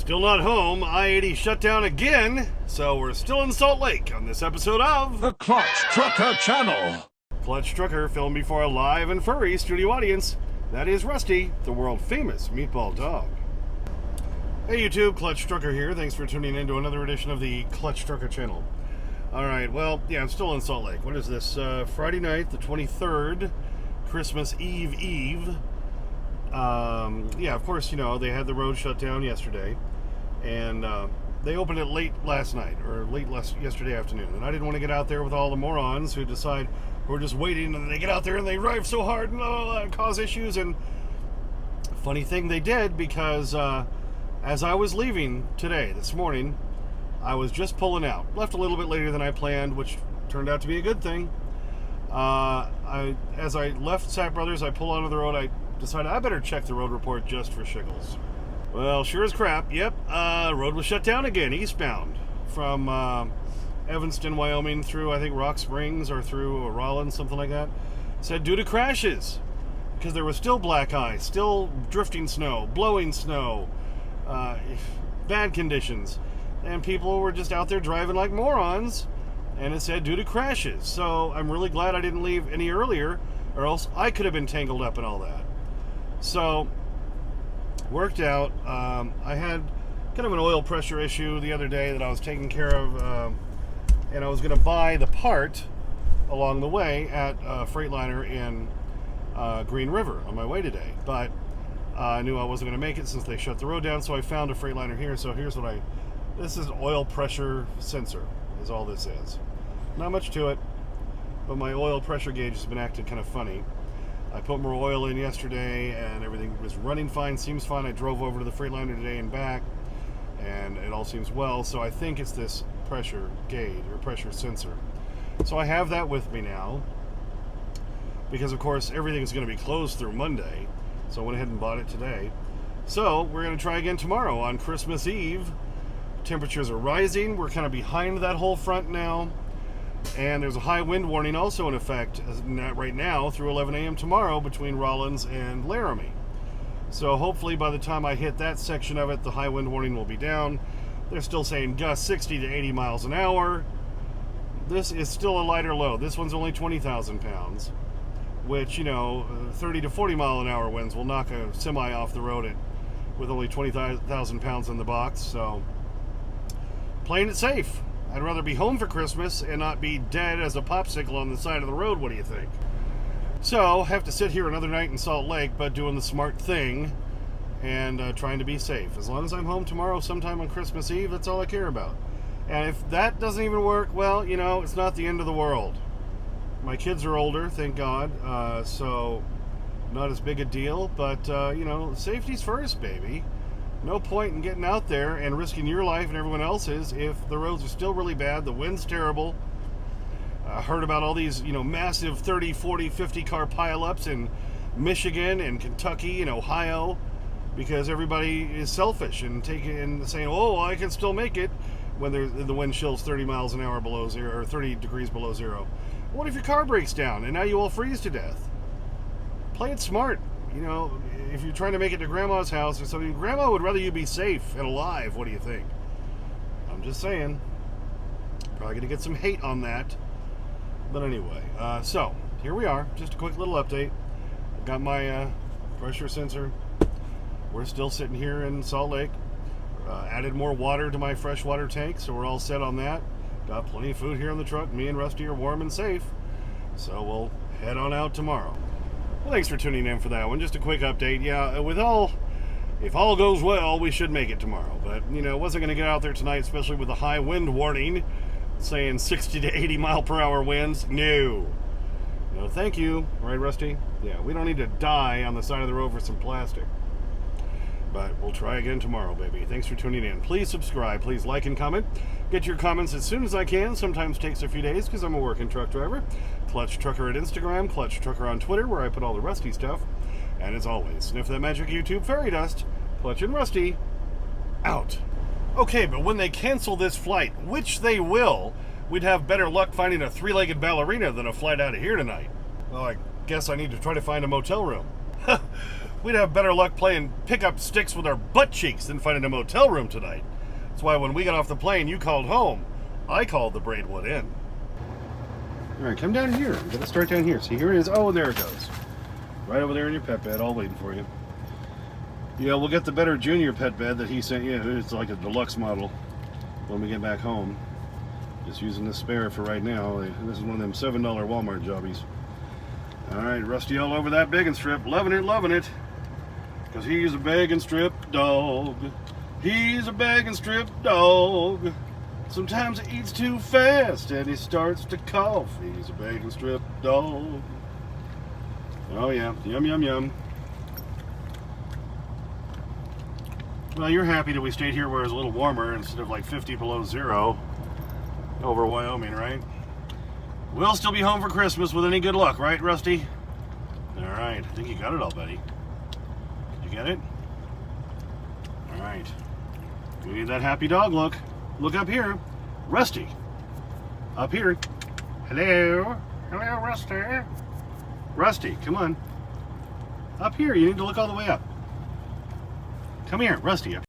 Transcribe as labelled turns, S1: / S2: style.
S1: Still not home. I-80 shut down again, so we're still in Salt Lake on this episode of
S2: The Clutch Trucker Channel.
S1: Clutch Trucker, filmed before a live and furry studio audience. That is Rusty, the world-famous meatball dog. Hey YouTube, Clutch Trucker here. Thanks for tuning in to another edition of the Clutch Trucker Channel. Alright, well, yeah, I'm still in Salt Lake. What is this? Friday night, the 23rd, Christmas Eve. Yeah, of course, you know, they had the road shut down yesterday. And they opened it late last night, or yesterday afternoon. And I didn't want to get out there with all the morons who decide we're just waiting, and they get out there and they drive so hard and cause issues. And funny thing they did, because as I was leaving today, this morning, I was just pulling out. Left a little bit later than I planned, which turned out to be a good thing. As I left Sapp Brothers, I pull onto the road. I decided I better check the road report just for shiggles. Well, sure as crap, yep, road was shut down again, eastbound, from Evanston, Wyoming, through, I think, Rock Springs, or through Rollins, something like that. Said due to crashes, because there was still black ice, still drifting snow, blowing snow, bad conditions, and people were just out there driving like morons, and it said due to crashes. So I'm really glad I didn't leave any earlier, or else I could have been tangled up in all that. So worked out. I had kind of an oil pressure issue the other day that I was taking care of, and I was going to buy the part along the way at Freightliner in Green River on my way today, but I knew I wasn't going to make it since they shut the road down, so I found a Freightliner here. So here's what this is an oil pressure sensor is all this is. Not much to it, but my oil pressure gauge has been acting kind of funny. I put more oil in yesterday and everything was running fine, seems fine. I drove over to the Freightliner today and back, and it all seems well. So I think it's this pressure gauge or pressure sensor. So I have that with me now, because of course everything is going to be closed through Monday. So I went ahead and bought it today. So we're going to try again tomorrow on Christmas Eve. Temperatures are rising. We're kind of behind that whole front now. And there's a high wind warning also in effect right now through 11 a.m. tomorrow between Rollins and Laramie. So hopefully by the time I hit that section of it, the high wind warning will be down. They're still saying gusts 60 to 80 miles an hour. This is still a lighter load. This one's only 20,000 pounds, which, you know, 30 to 40 mile an hour winds will knock a semi off the road with only 20,000 pounds in the box. So playing it safe. I'd rather be home for Christmas and not be dead as a popsicle on the side of the road. What do you think? So, have to sit here another night in Salt Lake, but doing the smart thing and trying to be safe. As long as I'm home tomorrow sometime on Christmas Eve, that's all I care about. And if that doesn't even work, well, you know, it's not the end of the world. My kids are older, thank God, so not as big a deal, but, you know, safety's first, baby. No point in getting out there and risking your life and everyone else's if the roads are still really bad, the wind's terrible. I heard about all these, you know, massive 30, 40, 50 car pileups in Michigan and Kentucky and Ohio because everybody is selfish and saying, oh, I can still make it when the wind chills 30 miles an hour below zero or 30 degrees below zero. What if your car breaks down and now you all freeze to death? Play it smart. You know, if you're trying to make it to Grandma's house or something, Grandma would rather you be safe and alive. What do you think? I'm just saying. Probably going to get some hate on that. But anyway, so here we are. Just a quick little update. Got my pressure sensor. We're still sitting here in Salt Lake. Added more water to my freshwater tank, so we're all set on that. Got plenty of food here in the truck. Me and Rusty are warm and safe. So we'll head on out tomorrow. Well, thanks for tuning in for that one. Just a quick update. Yeah, if all goes well, we should make it tomorrow. But, you know, wasn't going to get out there tonight, especially with a high wind warning saying 60 to 80 mile per hour winds. No, thank you. Right, Rusty? Yeah, we don't need to die on the side of the road for some plastic. But we'll try again tomorrow, baby. Thanks for tuning in. Please subscribe. Please like and comment. Get your comments as soon as I can. Sometimes takes a few days because I'm a working truck driver. Clutch Trucker at Instagram. Clutch Trucker on Twitter, where I put all the Rusty stuff. And as always, sniff that magic YouTube fairy dust. Clutch and Rusty, out. Okay, but when they cancel this flight, which they will, we'd have better luck finding a three-legged ballerina than a flight out of here tonight. Well, I guess I need to try to find a motel room. we'd have better luck playing pick-up sticks with our butt cheeks than finding a motel room tonight. That's why when we got off the plane, you called home. I called the Braidwood Inn. All right, come down here. I'm going to start down here. See, here it is. Oh, and there it goes. Right over there in your pet bed, all waiting for you. Yeah, we'll get the better junior pet bed that he sent you. It's like a deluxe model when we get back home. Just using this spare for right now. This is one of them $7 Walmart jobbies. All right, Rusty all over that bag and strip. Loving it, loving it. Because he's a bag and strip dog. He's a bag and strip dog. Sometimes he eats too fast and he starts to cough. He's a bag and strip dog. Oh yeah, yum, yum, yum. Well, you're happy that we stayed here where it's a little warmer instead of like 50 below zero over Wyoming, right? We'll still be home for Christmas with any good luck, right, Rusty? All right, I think you got it all, buddy. Did you get it? All right. We need that happy dog look. Look up here. Rusty. Up here. Hello? Hello, Rusty? Rusty, come on. Up here, you need to look all the way up. Come here, Rusty, up here.